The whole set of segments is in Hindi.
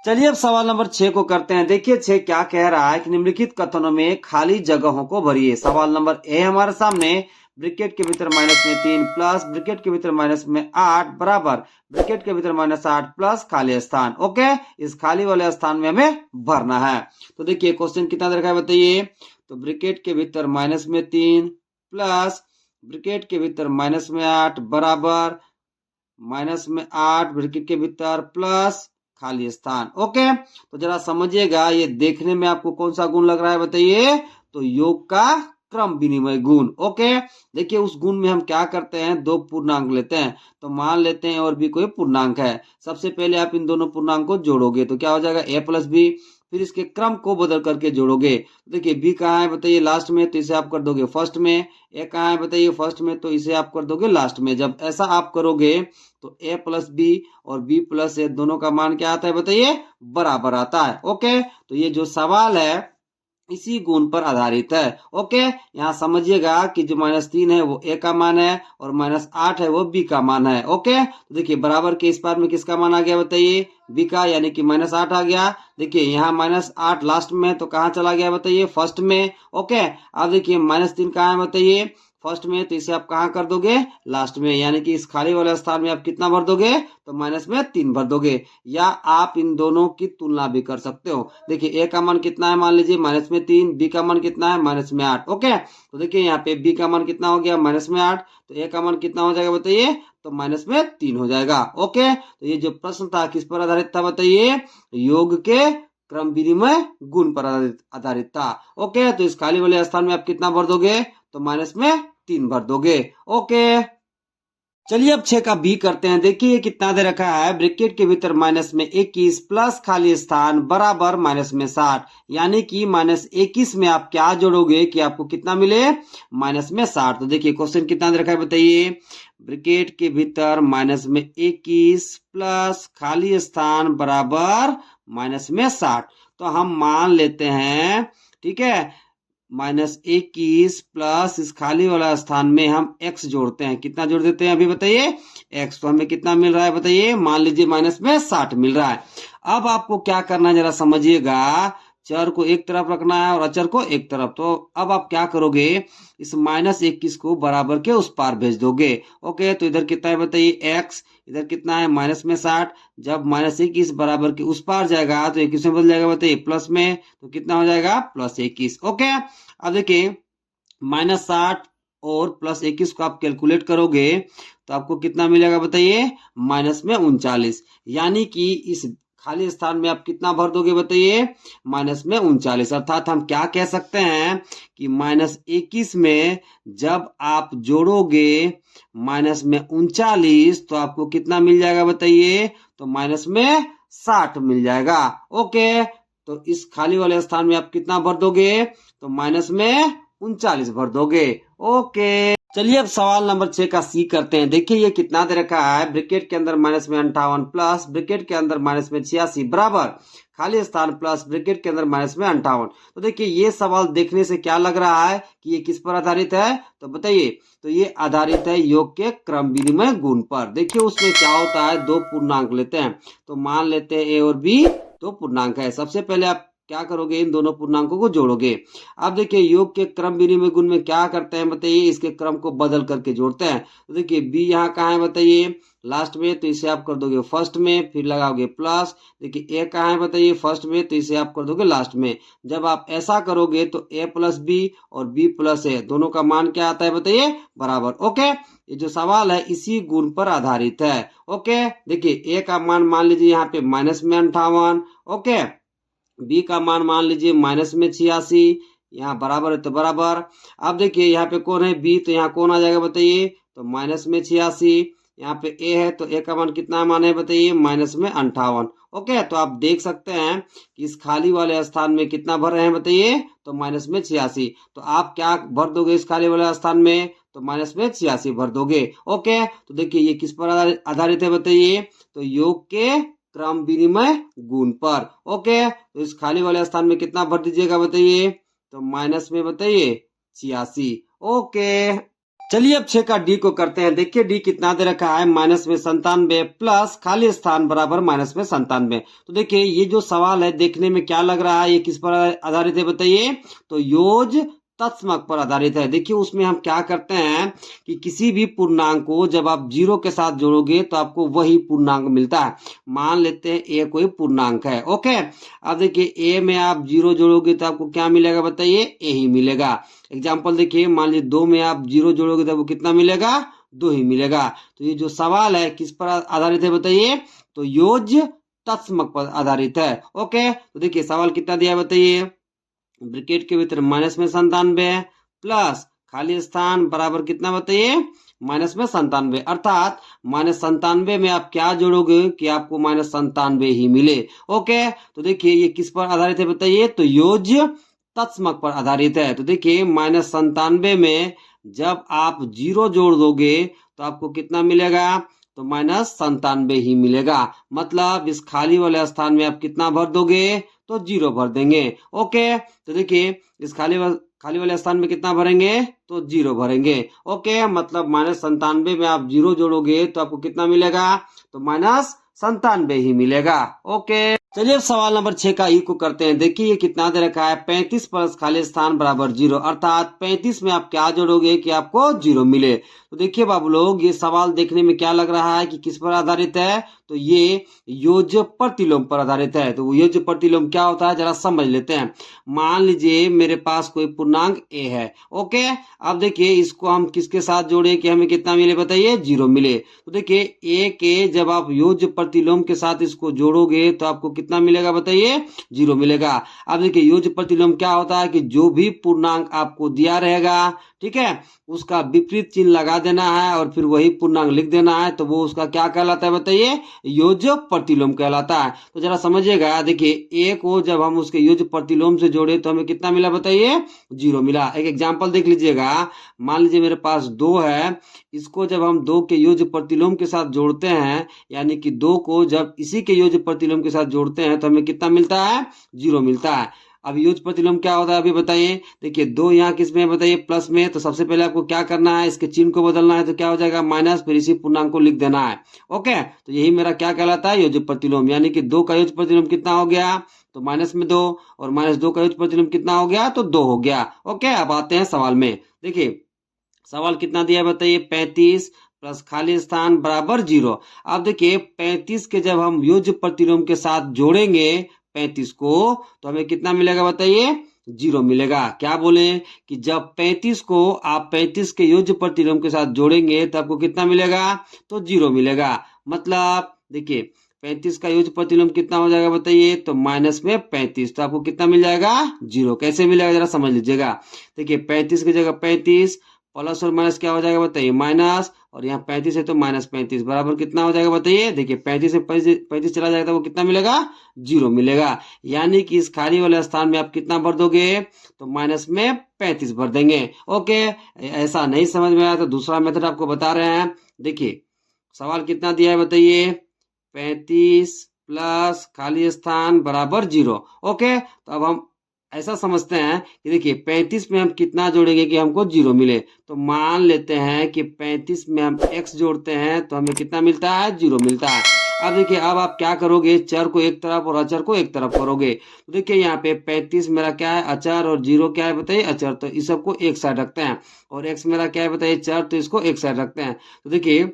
चलिए अब सवाल नंबर 6 को करते हैं। देखिए 6 क्या कह रहा है कि निम्नलिखित कथनों में खाली जगहों को भरिए। सवाल नंबर ए हमारे सामने, ब्रैकेट के भीतर माइनस में 3 प्लस ब्रैकेट के भीतर माइनस में 8 बराबर ब्रैकेट के भीतर माइनस 8 प्लस खाली स्थान। ओके, इस खाली वाले स्थान में हमें भरना है। तो देखिए क्वेश्चन कितना दे रखा है बताइए। तो ब्रैकेट के भीतर माइनस में 3 प्लस ब्रैकेट के भीतर माइनस में 8 बराबर माइनस में 8 ब्रैकेट के भीतर प्लस खाली स्थान। ओके, तो जरा समझिएगा, ये देखने में आपको कौन सा गुण लग रहा है बताइए। तो योग का क्रम विनिमय गुण। ओके, देखिए उस गुण में हम क्या करते हैं, दो पूर्णांक लेते हैं। तो मान लेते हैं और भी कोई पूर्णांक है। सबसे पहले आप इन दोनों पूर्णांक को जोड़ोगे तो क्या हो जाएगा, a प्लस बी। फिर इसके क्रम को बदल करके जोड़ोगे। देखिए b कहाँ है बताइए, लास्ट में, तो इसे आप कर दोगे फर्स्ट में। a कहाँ है बताइए, फर्स्ट में, तो इसे आप कर दोगे लास्ट में। जब ऐसा आप करोगे तो a प्लस बी और b प्लस ए दोनों का मान क्या आता है बताइए, बराबर आता है। ओके, तो ये जो सवाल है इसी गुण पर आधारित है। ओके, यहाँ समझिएगा कि जो -3 है वो a का मान है और -8 है वो b का मान है। ओके, तो देखिए बराबर के इस पार में किसका मान आ गया बताइए, b का, यानी कि -8 आ गया। देखिए यहाँ -8 लास्ट में, तो कहाँ चला गया बताइए, फर्स्ट में। ओके, अब देखिए -3 कहाँ है बताइए, फर्स्ट में, तो इसे आप कहाँ कर दोगे, लास्ट में, यानी कि इस खाली वाले स्थान में आप कितना भर दोगे, तो -3 भर दोगे। या आप इन दोनों की तुलना भी कर सकते हो। देखिए a का मान कितना है, मान लीजिए -3, b का मान कितना है, -8। ओके, तो देखिए यहाँ पे b का मान कितना हो गया, -8, तो a का मान कितना हो जाएगा बताइए, तो -3 हो जाएगा। ओके, तो ये जो प्रश्न था किस पर आधारित था बताइए, योग के क्रम विनिमय गुण पर आधारित था। ओके, तो इस खाली वाले स्थान में आप कितना भर दोगे, तो -3 भर दोगे। ओके, चलिए अब 6 का बी करते हैं। देखिए कितना दे रखा है, ब्रैकेट के भीतर माइनस में 21 प्लस खाली स्थान बराबर माइनस में 60, यानी कि -21 में आप क्या जोड़ोगे कि आपको कितना मिले, माइनस में 60। तो देखिए क्वेश्चन कितना दे रखा है बताइए, ब्रैकेट के भीतर माइनस में 21 प्लस खाली स्थान बराबर माइनस में 60। तो हम मान लेते हैं, ठीक है, -21 प्लस इस खाली वाला स्थान में हम x जोड़ते हैं। कितना जोड़ देते हैं अभी बताइए, x। तो हमें कितना मिल रहा है बताइए, मान लीजिए माइनस में 60 मिल रहा है। अब आपको क्या करना है जरा समझिएगा, चर को एक तरफ रखना है और अचर को एक तरफ। तो अब आप क्या करोगे, इस -21 को बराबर के उस पार भेज दोगे। ओके, तो इधर कितना है बताइए x, इधर कितना है माइनस में 60। जब -21 बराबर के उस पार जाएगा तो 21 में बदल जाएगा बताइए प्लस में, तो कितना हो जाएगा, +21। ओके, अब देखिए -60 और +21 को आप कैलकुलेट करोगे तो आपको कितना मिलेगा बताइए, -39, यानी कि इस खाली स्थान में आप कितना भर दोगे बताइए, -39। अर्थात हम क्या कह सकते हैं कि -21 में जब आप जोड़ोगे -39 तो आपको कितना मिल जाएगा बताइए, तो -60 मिल जाएगा। ओके, तो इस खाली वाले स्थान में आप कितना भर दोगे, तो -39 भर दोगे। ओके, चलिए अब सवाल नंबर 6 का सी करते हैं। देखिए ये कितना दे रखा है, ब्रैकेट के अंदर -58 प्लस ब्रैकेट के अंदर -86 बराबर खाली स्थान प्लस ब्रैकेट के अंदर -58। तो देखिए ये सवाल देखने से क्या लग रहा है कि ये किस पर आधारित है, तो बताइए। तो ये आधारित है योग के क्रम विनिमय गुण पर। देखिए उसमें क्या होता है, दो पूर्णांक लेते हैं। तो मान लेते हैं ए और बी दो पूर्णांक है। सबसे पहले आप क्या करोगे, इन दोनों पूर्णांकों को जोड़ोगे। अब देखिए योग के क्रम विनिमय गुण में क्या करते हैं बताइए, इसके क्रम को बदल करके जोड़ते हैं। तो देखिए बी यहाँ कहाँ है बताइए, लास्ट में, तो इसे आप कर दोगे फर्स्ट में, फिर लगाओगे प्लस। देखिए ए कहाँ है बताइए, फर्स्ट में, तो इसे आप कर दोगे लास्ट में। जब आप ऐसा करोगे तो ए प्लस बी और बी प्लस ए दोनों का मान क्या आता है बताइए, बराबर। ओके, ये जो सवाल है इसी गुण पर आधारित है। ओके, देखिए ए का मान लीजिए यहाँ पे -58। ओके, बी का मान लीजिए -86, यहाँ बराबर है तो बराबर। अब देखिए यहाँ पे कौन है, बी, तो यहाँ कौन आ जाएगा बताइए, तो -86। यहाँ पे ए है तो ए का मान कितना मान है बताइए, -58। ओके, तो आप देख सकते हैं कि इस खाली वाले स्थान में कितना भर रहे हैं बताइए, तो -86। तो आप क्या भर दोगे इस खाली वाले स्थान में, तो -86 भर दोगे। ओके, तो देखिए ये किस पर आधारित है बताइए, तो योग के क्रम विनिमय गुण पर। ओके, तो इस खाली वाले स्थान में कितना भर दीजिएगा बताइए, तो माइनस में बताइए 86। ओके, चलिए अब 6 का डी को करते हैं। देखिए डी कितना दे रखा है, माइनस में 97 प्लस खाली स्थान बराबर माइनस में 97। तो देखिए ये जो सवाल है देखने में क्या लग रहा है, ये किस पर आधारित है बताइए, तो योज तत्समक पर आधारित है। देखिए उसमें हम क्या करते हैं कि किसी भी पूर्णांक को जब आप जीरो के साथ जोड़ोगे तो आपको वही पूर्णांक मिलता है। मान लेते हैं ए कोई पूर्णांक है, ओके। अब देखिए ए में आप जीरो जोड़ोगे तो आपको क्या मिलेगा बताइए, ए ही मिलेगा। एग्जाम्पल देखिए, मान लीजिए 2 में आप जीरो जोड़ोगे तो आपको कितना मिलेगा, 2 ही मिलेगा। तो ये जो सवाल है किस पर आधारित है बताइए, तो योज तत्समक पर आधारित है, ओके। तो देखिए सवाल कितना दिया है बताइए, ब्रैकेट के भीतर माइनस में 97 प्लस खाली स्थान बराबर कितना बताइए, माइनस में 97। अर्थात माइनस 97 में आप क्या जोड़ोगे कि आपको माइनस 97 ही मिले, ओके। तो देखिए ये किस पर आधारित है बताइए, तो योज तत्समक पर आधारित है। तो देखिए माइनस 97 में जब आप जीरो जोड़ दोगे तो आपको कितना मिलेगा, तो माइनस 97 ही मिलेगा। मतलब इस खाली वाले स्थान में आप कितना भर दोगे, तो जीरो भर देंगे, ओके। तो देखिए इस खाली वाले स्थान में कितना भरेंगे, तो जीरो भरेंगे, ओके। मतलब माइनस 97 में आप जीरो जोड़ोगे तो आपको कितना मिलेगा, तो माइनस 97 ही मिलेगा, ओके। चलिए अब सवाल नंबर 6 का ई को करते हैं। देखिए ये कितना दे रखा है, 35 प्लस खाली स्थान बराबर जीरो। अर्थात 35 में आप क्या जोड़ोगे कि आपको जीरो मिले। तो देखिए बाबू लोग ये सवाल देखने में क्या लग रहा है कि किस पर आधारित है, तो ये योज प्रतिलोम पर आधारित है। तो योज प्रतिलोम क्या होता है जरा समझ लेते हैं। मान लीजिए मेरे पास कोई पूर्णांक ए है, ओके। अब देखिए इसको हम किसके साथ जोड़े कि हमें कितना मिले बताइए, जीरो मिले। तो देखिए ए के जब आप योज प्रतिलोम के साथ इसको जोड़ोगे तो आपको कितना मिलेगा बताइए, जीरो मिलेगा। अब देखिए योज प्रतिलोम क्या होता है कि जो भी पूर्णांक आपको दिया रहेगा, ठीक है, उसका विपरीत चिन्ह लगा देना है और फिर वही पूर्णांक लिख देना है, तो वो उसका क्या कहलाता है बताइए, योज प्रतिलोम कहलाता है। तो जरा समझिएगा, देखिए ए को जब हम उसके योज प्रतिलोम से जोड़े तो हमें कितना मिला बताइए, जीरो मिला। एक एग्जांपल देख लीजिएगा, मान लीजिए मेरे पास 2 है, इसको जब हम 2 के योज प्रतिलोम के साथ जोड़ते हैं, यानी कि 2 को जब इसी के योज प्रतिलोम के साथ जोड़ते हैं तो हमें कितना मिलता है, जीरो मिलता है। अब योज प्रतिलोम क्या होता है अभी बताइए। देखिए 2 यहाँ किस में है बताइए, प्लस में। तो सबसे पहले आपको क्या करना है, इसके चिन्ह को बदलना है। तो क्या हो जाएगा, माइनस, फिर इसी पूर्णांक को लिख देना है, ओके। तो यही मेरा क्या कहलाता है, योज प्रतिलोम। यानी कि 2 का योज प्रतिलोम कितना हो गया, तो माइनस में 2, और माइनस 2 का योज प्रतिलोम कितना हो गया, तो 2 हो गया, ओके। अब आते हैं सवाल में। देखिए सवाल कितना दिया है बताइए, 35 प्लस खाली स्थान बराबर जीरो। अब देखिए 35 के जब हम योज प्रतिलोम के साथ जोड़ेंगे 35 को, तो हमें कितना मिलेगा बताइए, जीरो मिलेगा। क्या बोले कि जब 35 को आप 35 के योज प्रतिलोम के साथ जोड़ेंगे तो आपको कितना मिलेगा, तो जीरो मिलेगा। मतलब देखिए 35 का योज प्रतिलोम कितना हो जाएगा बताइए, तो माइनस में 35, तो आपको कितना मिल जाएगा, जीरो। कैसे मिलेगा जरा समझ लीजिएगा। देखिए 35 की जगह 35 प्लस और माइनस क्या हो जाएगा बताइए, माइनस, और यहाँ 35 है तो माइनस 35 बराबर कितना हो जाएगा बताइए। देखिए 35 से 35 चला जाएगा तो वो कितना मिलेगा, जीरो मिलेगा। यानी कि इस खाली वाले स्थान में आप कितना भर दोगे, तो माइनस में 35 भर देंगे, ओके। ऐसा नहीं समझ में आया तो दूसरा मेथड आपको बता रहे हैं। देखिए सवाल कितना दिया है बताइए, 35 प्लस खाली स्थान बराबर जीरो, ओके। तो अब हम ऐसा समझते हैं कि देखिए 35 में हम कितना जोड़ेंगे कि हमको जीरो मिले। तो मान लेते हैं कि 35 में हम x जोड़ते हैं तो हमें कितना मिलता है, जीरो मिलता है। अब देखिए अब आप क्या करोगे, चर को एक तरफ और अचर को एक तरफ करोगे। तो देखिए यहाँ पे 35 मेरा क्या है, अचर, और जीरो क्या है बताइए, अचर। तो इस सबको एक साइड रखते हैं, और x मेरा क्या है बताइए, चर, तो इसको एक साइड रखते हैं। तो देखिए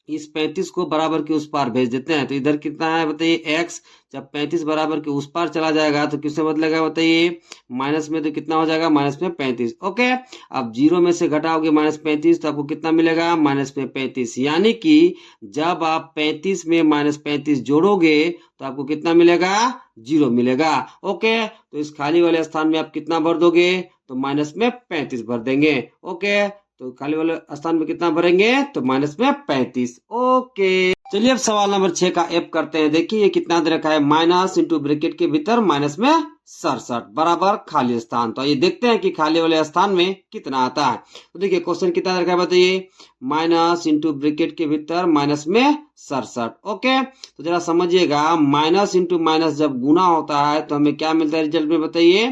इस 35 को बराबर के उस पार भेज देते हैं। तो इधर कितना है बताइए, x। जब 35 बराबर के उस पार चला जाएगा तो किससे बदलेगा बताइए, माइनस में। तो कितना हो जाएगा, माइनस में 35, ओके। अब जीरो में से घटाओगे माइनस 35 तो आपको कितना मिलेगा, माइनस में 35। यानी कि जब आप 35 में माइनस 35 जोड़ोगे तो आपको कितना मिलेगा, जीरो मिलेगा, ओके। तो इस खाली वाले स्थान में आप कितना भर दोगे, तो माइनस में 35 भर देंगे, ओके। तो खाली वाले स्थान में कितना भरेंगे, तो माइनस में 35, ओके। चलिए अब सवाल नंबर 6 का एफ करते हैं। देखिए ये कितना दे रखा है, माइनस इंटू ब्रैकेट के भीतर माइनस में 67 बराबर खाली स्थान। तो ये देखते हैं कि खाली वाले स्थान में कितना आता है। तो देखिए क्वेश्चन कितना दे रखा है बताइए, माइनस इंटू ब्रैकेट के भीतर माइनस में 67, ओके। तो जरा समझिएगा, माइनस इंटू माइनस जब गुना होता है तो हमें क्या मिलता है रिजल्ट में बताइए,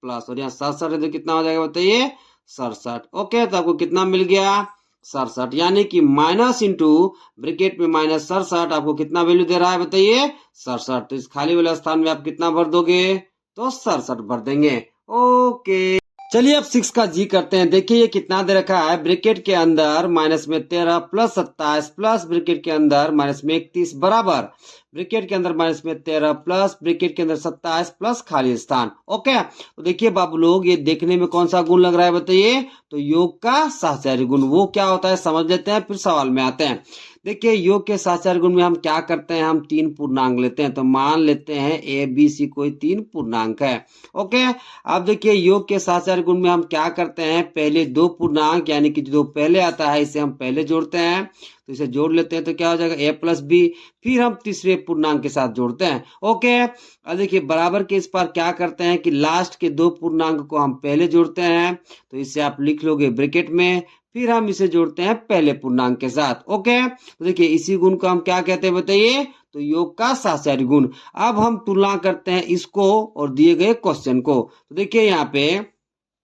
प्लस। और यहाँ 67 है तो कितना हो जाएगा बताइए, 67। ओके, तो आपको कितना मिल गया? 67। यानी कि माइनस इंटू ब्रैकेट में माइनस 67 आपको कितना वैल्यू दे रहा है बताइए? 67। तो इस खाली वाले स्थान में आप कितना भर दोगे? तो 67 भर देंगे। ओके, चलिए अब 6 का जी करते हैं। देखिए ये कितना दे रखा है, ब्रैकेट के अंदर माइनस में 13 प्लस 27 प्लस ब्रैकेट के अंदर माइनस में 31 बराबर ब्रैकेट के अंदर माइनस में 13 प्लस ब्रैकेट के अंदर 27 प्लस खाली स्थान। ओके, तो देखिए बाबू लोग, ये देखने में कौन सा गुण लग रहा है बताइए? तो योग का साहचर्य गुण। वो क्या होता है समझ लेते हैं, फिर सवाल में आते हैं। देखिए योग के साहचर्य गुण में हम क्या करते हैं, हम 3 पूर्णांक लेते हैं। तो मान लेते हैं ए बी सी कोई 3 पूर्णांक है। ओके, अब देखिए योग के साहचर्य गुण में हम क्या करते हैं, पहले 2 पूर्णांक यानी कि जो पहले आता है इसे हम पहले जोड़ते हैं। तो इसे जोड़ लेते हैं तो क्या हो जाएगा? ए प्लस बी। फिर हम तीसरे पूर्णांक के साथ जोड़ते हैं। ओके, अब देखिए बराबर के इस पर क्या करते हैं कि लास्ट के 2 पूर्णांक को हम पहले जोड़ते हैं। तो इसे आप लिख लोगे ब्रैकेट में, फिर हम इसे जोड़ते हैं पहले पूर्णांक के साथ। ओके, तो देखिए इसी गुण को हम क्या कहते हैं बताइए? तो योग का साहचर्य गुण। अब हम तुलना करते हैं इसको और दिए गए क्वेश्चन को। तो देखिए यहाँ पे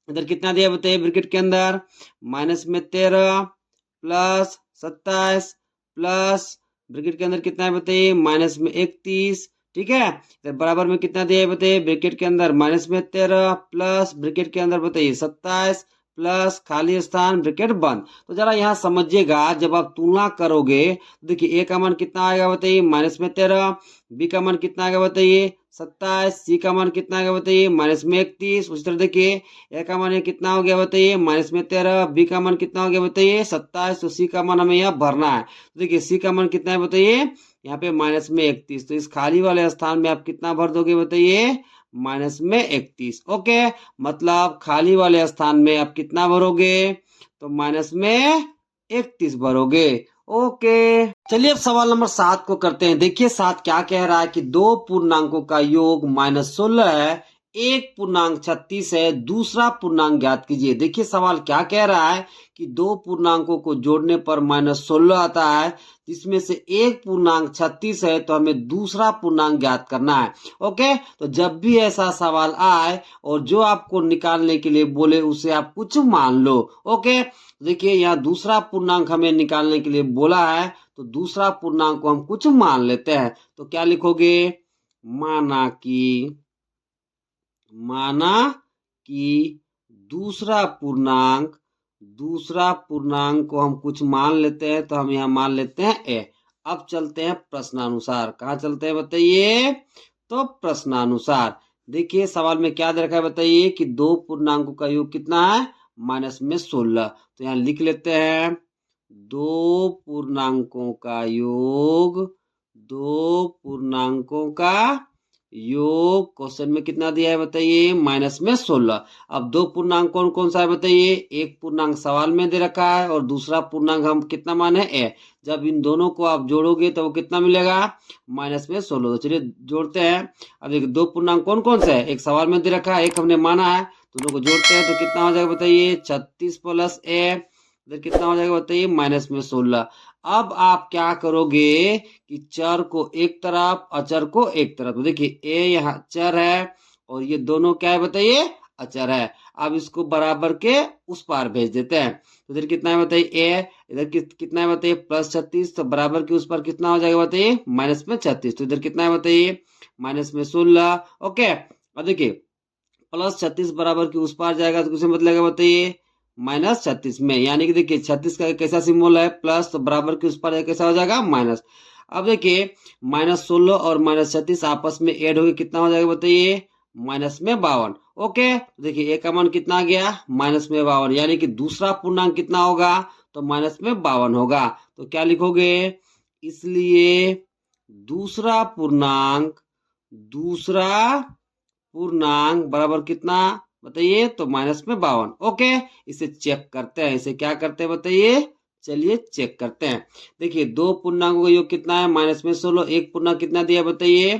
इधर कितना दिया बताइए? ब्रैकेट के अंदर माइनस में 13 प्लस 27 प्लस ब्रैकेट के अंदर कितना है बताइए? माइनस में 31। ठीक है, इधर बराबर में कितना दिया है बताइए? ब्रैकेट के अंदर माइनस में 13 प्लस ब्रैकेट के अंदर बताइए 27 प्लस खाली स्थान ब्रैकेट बंद। तो जरा यहाँ समझिएगा, जब आप तुलना करोगे तो देखिए ए का मान कितना आएगा बताइए? माइनस में 13। बी का मान कितना आएगा बताइए? 27। सी का मान कितना आएगा बताइए? माइनस में 31। उसी तरह देखिए ए का मान कितना हो गया बताइए? माइनस में 13। बी का मान कितना हो गया बताइए? 27। तो सी का मान हमें यहाँ भरना है। तो देखिए सी का मान कितना है बताइए? यहाँ पे माइनस में 31। तो इस खाली वाले स्थान में आप कितना भर दोगे बताइए? माइनस में 31। ओके, मतलब खाली वाले स्थान में आप कितना भरोगे? तो माइनस में 31 भरोगे। ओके, चलिए अब सवाल नंबर 7 को करते हैं। देखिए 7 क्या कह रहा है कि 2 पूर्णांकों का योग -16 है, एक पूर्णांक 36 है, दूसरा पूर्णांक ज्ञात कीजिए। देखिए सवाल क्या कह रहा है कि 2 पूर्णांकों को जोड़ने पर -16 आता है, जिसमें से एक पूर्णांक 36 है, तो हमें दूसरा पूर्णांक ज्ञात करना है। ओके, तो जब भी ऐसा सवाल आए और जो आपको निकालने के लिए बोले उसे आप कुछ मान लो। ओके, देखिए यहाँ दूसरा पूर्णांक हमें निकालने के लिए बोला है, तो दूसरा पूर्णांक को हम कुछ मान लेते हैं। तो क्या लिखोगे? माना कि दूसरा पूर्णांक को हम कुछ मान लेते हैं। तो हम यहाँ मान लेते हैं ए। अब चलते हैं प्रश्नानुसार। कहाँ चलते हैं बताइए? तो प्रश्नानुसार। देखिए सवाल में क्या दे रखा है बताइए कि 2 पूर्णांकों का योग कितना है? -16। तो यहाँ लिख लेते हैं 2 पूर्णांकों का योग क्वेश्चन में कितना दिया है बताइए? -16। अब 2 पूर्णांक कौन कौन सा है बताइए? एक पूर्णांक सवाल में दे रखा है और दूसरा पूर्णांक हम कितना माने? ए। जब इन दोनों को आप जोड़ोगे तो वो कितना मिलेगा? -16। तो चलिए जोड़ते हैं। अब देखिए 2 पूर्णांक कौन कौन से है? एक सवाल में दे रखा है, एक हमने माना है। दोनों को जोड़ते हैं तो कितना हो जाएगा बताइए? 36 प्लस ए, इधर कितना हो जाएगा बताइए? -16। अब आप क्या करोगे कि चर को एक तरफ, अचर को एक तरफ। तो देखिए ए यहाँ चर है और ये दोनों क्या है बताइए? अचर है। अब इसको बराबर के उस पार भेज देते हैं। तो इधर कितना है बताइए? ए। इधर कितना है बताइए? +36। तो बराबर के उस पार कितना हो जाएगा बताइए? -36। तो इधर कितना है बताइए? -16। ओके, अब देखिए +36 बराबर के उस पार जाएगा तो किसे बदलेगा बताइए? -36 में। यानी कि देखिए 36 का कैसा सिंबल है? प्लस, तो बराबर के उस पार कैसा हो जाएगा? माइनस। अब देखिए -16 और -36 आपस में ऐड होकर कितना हो जाएगा बताइए? -52। ओके, देखिए ए का मान कितना आ गया? -52। यानी कि दूसरा पूर्णांक कितना होगा? तो -52 होगा। तो क्या लिखोगे? इसलिए दूसरा पूर्णांक बराबर कितना बताइए? तो -52। ओके, इसे चेक करते हैं। इसे क्या करते हैं बताइए? चलिए चेक करते हैं। देखिए 2 पूर्णांकों का योग कितना है? -16। एक पूर्णांक कितना दिया बताइए?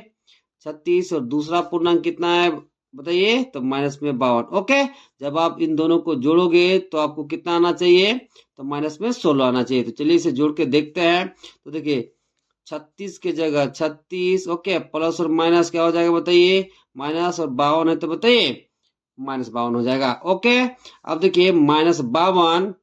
36। और दूसरा पूर्णांक कितना है बताइए? तो -52। ओके, जब आप इन दोनों को जोड़ोगे तो आपको कितना आना चाहिए? तो -16 आना चाहिए। तो चलिए इसे जोड़ के देखते हैं। तो देखिए 36 के जगह 36, ओके, प्लस और माइनस क्या हो जाएगा बताइए? माइनस और 52 है तो बताइए -52 हो जाएगा। ओके, अब देखिए -52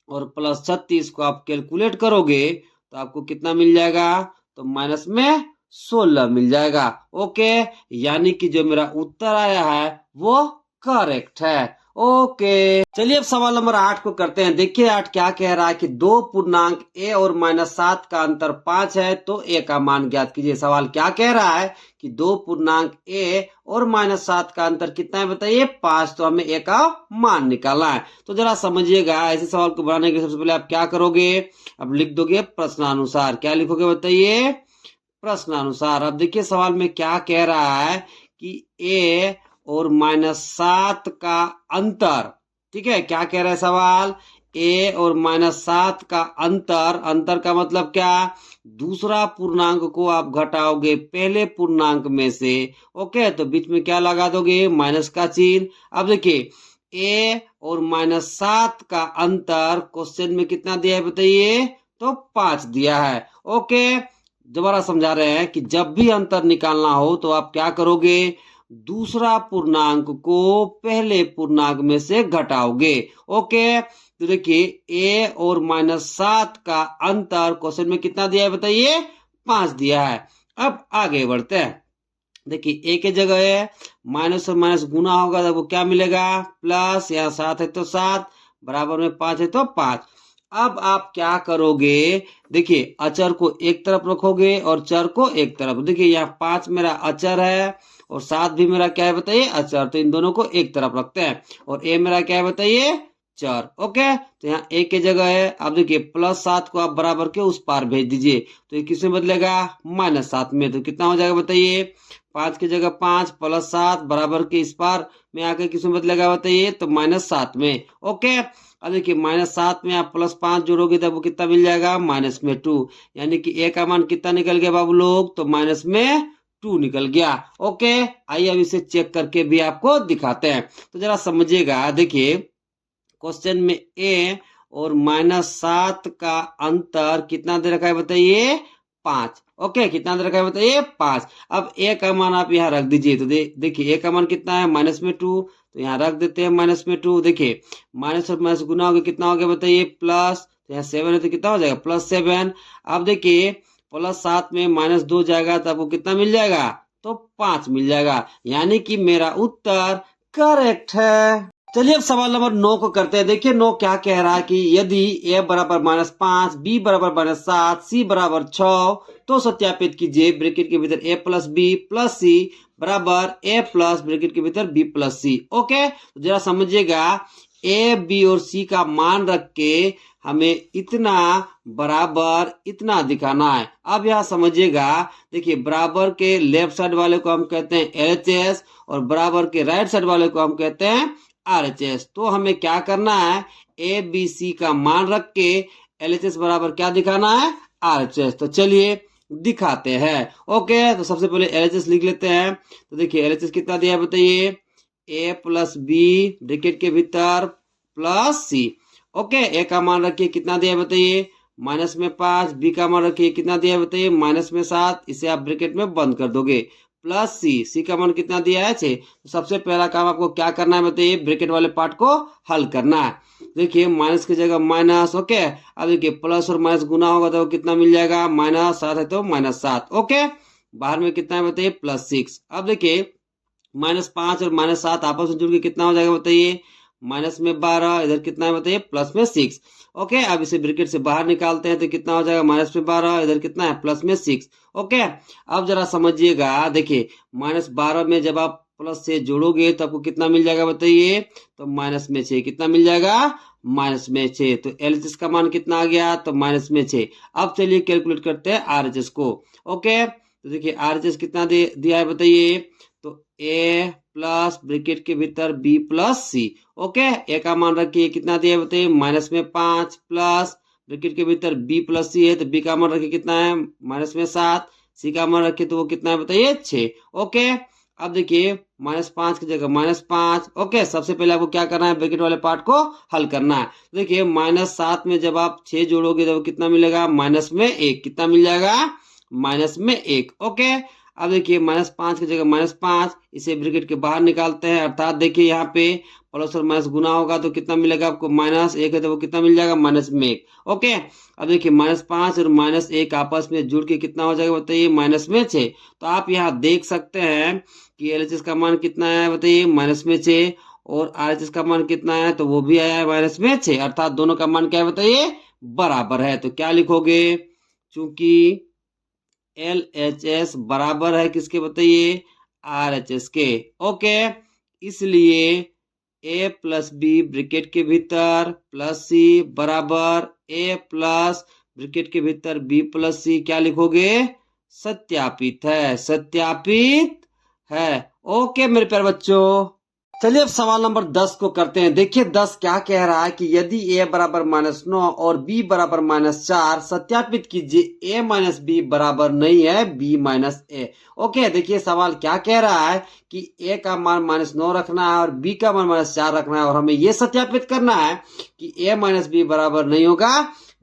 और +36 को आप कैलकुलेट करोगे तो आपको कितना मिल जाएगा, तो माइनस में 16 मिल जाएगा। ओके, यानी कि जो मेरा उत्तर आया है वो करेक्ट है। ओके, चलिए अब सवाल नंबर 8 को करते हैं। देखिए 8 क्या कह रहा है कि दो पूर्णांक a और -7 का अंतर 5 है तो a का मान ज्ञात कीजिए। सवाल क्या कह रहा है कि दो पूर्णांक a और -7 का अंतर कितना है बताइए, 5, तो हमें a का मान निकालना है। तो जरा समझिएगा, ऐसे सवाल को बनाने के सबसे पहले आप क्या करोगे, अब लिख दोगे प्रश्नानुसार। क्या लिखोगे बताइए, प्रश्नानुसार। अब देखिए सवाल में क्या कह रहा है कि a और -7 का अंतर, ठीक है, क्या कह रहा है सवाल, a और -7 का अंतर, अंतर का मतलब क्या, दूसरा पूर्णांक को आप घटाओगे पहले पूर्णांक में से। ओके, तो बीच में क्या लगा दोगे, माइनस का चिन्ह। अब देखिए a और -7 का अंतर क्वेश्चन में कितना दिया है बताइए, तो 5 दिया है। ओके, दोबारा समझा रहे हैं कि जब भी अंतर निकालना हो तो आप क्या करोगे, दूसरा पूर्णांक को पहले पूर्णांक में से घटाओगे। ओके, तो देखिए a और -7 का अंतर क्वेश्चन में कितना दिया है बताइए, 5 दिया है। अब आगे बढ़ते हैं। देखिए a के जगह है माइनस और माइनस गुना होगा तो वो क्या मिलेगा, प्लस, यहाँ 7 है तो 7, बराबर में 5 है तो 5। अब आप क्या करोगे, देखिए अचर को एक तरफ रखोगे और चर को एक तरफ। देखिए यहाँ 5 मेरा अचर है और 7 भी मेरा क्या है बताइए, अचर, तो इन दोनों को एक तरफ रखते हैं। और a मेरा क्या है बताइए, चर। ओके, तो यहाँ a के जगह है, अब देखिए +7 को आप बराबर के उस पार भेज दीजिए, तो ये किस में बदलेगा, -7 में। तो कितना हो जाएगा बताइए, 5 की जगह 5 +7 बराबर के इस पार में आकर किस में बदलेगा बताइए, तो -7 में। ओके, अब देखिए -7 में आप +5 जोड़ोगे तब वो कितना मिल जाएगा, -2, यानी कि a का मान कितना निकल गया बाबू लोग, तो -2 निकल गया। ओके, आइए अब इसे चेक करके भी आपको दिखाते हैं। तो जरा समझिएगा, देखिए क्वेश्चन में a और -7 का अंतर कितना दे रखा है बताइए, 5। ओके, कितना दे रखा है बताइए, 5। अब a का मान आप यहाँ रख दीजिए, तो देखिए a का मान कितना है, -2, तो यहाँ रख देते हैं -2। देखिए माइनस और माइनस गुना हो गया, कितना हो गया बताइए, प्लस, तो यहाँ 7 है तो कितना हो जाएगा, +7। अब देखिए +7 में -2 जाएगा तो आपको कितना मिल जाएगा, तो 5 मिल जाएगा, यानी कि मेरा उत्तर करेक्ट है। चलिए अब सवाल नंबर 9 को करते हैं। देखिए 9 क्या कह रहा है कि यदि a बराबर -5, b बराबर -7, c बराबर 6, तो सत्यापित कीजिए ब्रैकेट के भीतर a plus b plus c बराबर a प्लस ब्रैकेट के भीतर b प्लस c। ओके, तो जरा समझिएगा, a b और c का मान रख के हमें इतना बराबर इतना दिखाना है। अब यहाँ समझिएगा, देखिए बराबर के लेफ्ट साइड वाले को हम कहते हैं LHS और बराबर के राइट साइड वाले को हम कहते हैं RHS। तो हमें क्या करना है, ए बी सी का मान रख के LHS बराबर क्या दिखाना है, RHS। तो चलिए दिखाते हैं। ओके, तो सबसे पहले LHS लिख लेते हैं। तो देखिए LHS कितना दिया है बताइए, a प्लस बी ब्रैकेट के भीतर प्लस सी। ओके, a का मान रखिए कितना दिया है बताइए, -5, b का मान रखिए कितना दिया है बताइए, -7, इसे आप ब्रैकेट में बंद कर दोगे, प्लस सी का मान कितना दिया है, 6। तो सबसे पहला काम आपको क्या करना है बताइए, ब्रैकेट वाले पार्ट को हल करना है। देखिए माइनस की जगह माइनस। ओके, अब देखिए प्लस और माइनस गुना होगा तो कितना मिल जाएगा, -7 है तो -7। ओके, बाहर में कितना है बताइए, +6। अब देखिए -5 और -7 आपस में जुड़ के कितना हो जाएगा बताइए, माइनस में 12, इधर कितना है बताइए, प्लस में 6। ओके, अब इसे ब्रैकेट से बाहर निकालते हैं तो कितना हो जाएगा, माइनस में 12, इधर कितना है, प्लस में 6। ओके, अब जरा समझिएगा, देखिए -12 में जब आप प्लस से जोड़ोगे तो आपको कितना मिल जाएगा बताइए, तो माइनस में 6। कितना मिल जाएगा, माइनस में 6। तो LHS का मान कितना आ गया, तो माइनस में 6। अब चलिए कैलकुलेट करते हैं RHS को। ओके, तो देखिए RHS कितना दिया है बताइए, तो a प्लस ब्रैकेट के भीतर b plus C. Okay, a का मान रखिए कितना दिया है बताइए, -5 प्लस ब्रैकेट के भीतर b प्लस सी है तो b का मान रखिए कितना है, -7, c का मान रखिए तो वो कितना है बताइए, 6। ओके, अब देखिए -5 की जगह -5। ओके, सबसे पहले आपको क्या करना है, ब्रैकेट वाले पार्ट को हल करना है। देखिए -7 में जब आप 6 जोड़ोगे तो कितना मिलेगा, -1। कितना मिल जाएगा, -1। ओके, अब देखिए -5 की जगह -5, इसे ब्रैकेट के बाहर निकालते हैं, अर्थात देखिए यहाँ पे प्लस और माइनस गुना होगा तो कितना मिलेगा आपको, -1 है तो वो कितना मिल जाएगा, -1। ओके, अब देखिए -5 और -1 आपस में जुड़ के कितना हो जाएगा बताइए, -6। तो आप यहाँ देख सकते हैं कि एलएचएस का मान कितना है बताइए, -6, और आरएचएस का मान कितना है, तो वो भी आया है -6, अर्थात दोनों का मान क्या है बताइए, बराबर है। तो क्या लिखोगे, चूंकि LHS बराबर है किसके बताइए, RHS के। ओके, इसलिए A प्लस बी ब्रैकेट के भीतर प्लस सी बराबर A प्लस ब्रैकेट के भीतर B प्लस सी, क्या लिखोगे, सत्यापित है, सत्यापित है। ओके मेरे प्यारे बच्चों, चलिए अब सवाल नंबर 10 को करते हैं। देखिए 10 क्या कह रहा है कि यदि a बराबर -9 और b बराबर -4, सत्यापित कीजिए a माइनस बी बराबर नहीं है b माइनस ए। ओके, देखिए सवाल क्या कह रहा है कि a का मान -9 रखना है और b का मान -4 रखना है, और हमें ये सत्यापित करना है कि a माइनस बी बराबर नहीं होगा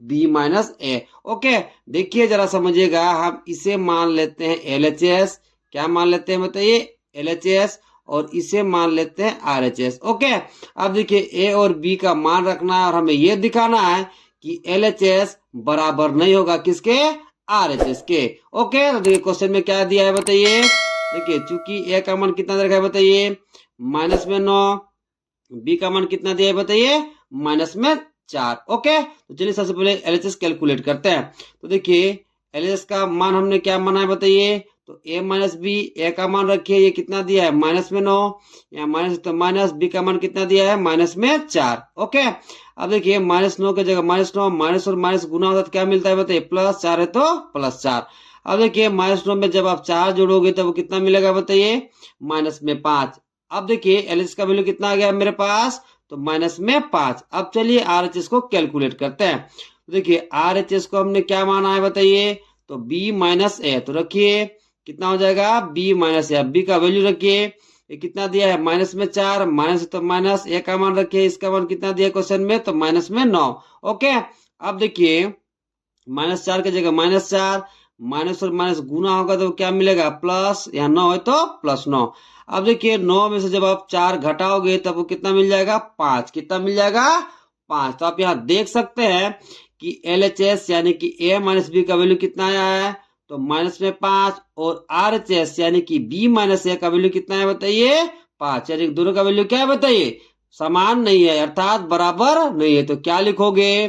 b माइनस ए। ओके, देखिए जरा समझिएगा, हम इसे मान लेते हैं LHS, क्या मान लेते हैं बताइए, LHS, और इसे मान लेते हैं RHS। ओके, अब देखिए ए और बी का मान रखना है और हमें यह दिखाना है कि LHS बराबर नहीं होगा किसके, RHS के। ओके, तो देखिए क्वेश्चन में क्या दिया है बताइए, देखिए चूंकि ए का मान कितना रखा है बताइए, -9, बी का मान कितना दिया है बताइए, -4। ओके, तो चलिए सबसे पहले LHS कैलकुलेट करते हैं। तो देखिए LHS का मान हमने क्या माना है बताइए, तो a माइनस बी, ए का मान रखिए, ये कितना दिया है, -9, या माइनस तो माइनस, बी का मान कितना दिया है, -4। ओके, अब देखिए -9 की जगह -9, माइनस और माइनस गुना होता है तो क्या मिलता है बताइए, +4 है तो +4। अब देखिए -9 में जब आप 4 जोड़ोगे तो वो कितना मिलेगा बताइए, -5। अब देखिए एलएचएस का वैल्यू कितना आ गया मेरे पास, तो -5। अब चलिए आरएचएस को कैलकुलेट करते हैं। तो देखिए आरएचएस को हमने क्या माना है बताइए, तो b माइनस ए, तो रखिए कितना हो जाएगा, b माइनस ए। b का वैल्यू रखिए, ये कितना दिया है, -4, माइनस तो माइनस, ए का मान रखिए, इसका मान कितना दिया क्वेश्चन में, तो -9। ओके, अब देखिए -4 की जगह -4, माइनस और माइनस गुना होगा तो क्या मिलेगा, प्लस, यहाँ 9 है तो +9। अब देखिए 9 में से जब आप 4 घटाओगे तब वो कितना मिल जाएगा, 5। कितना मिल जाएगा, 5। तो आप यहाँ देख सकते हैं कि LHS यानी कि a माइनस बी का वैल्यू कितना आया है, तो -5, और RHS यानी कि b माइनस ए का वैल्यू कितना है बताइए, 5। यानी दोनों का वैल्यू क्या है बताइए, समान नहीं है, अर्थात बराबर नहीं है। तो क्या लिखोगे,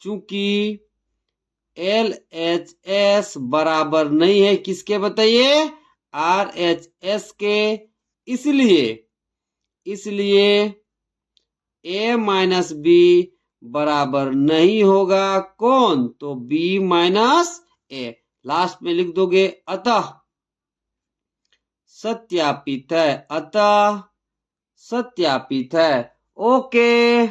चूंकि LHS बराबर नहीं है किसके बताइए, RHS के, इसलिए a माइनस बी बराबर नहीं होगा कौन, तो b माइनस ए। लास्ट में लिख दोगे अतः सत्यापित है, अतः सत्यापित है। ओके।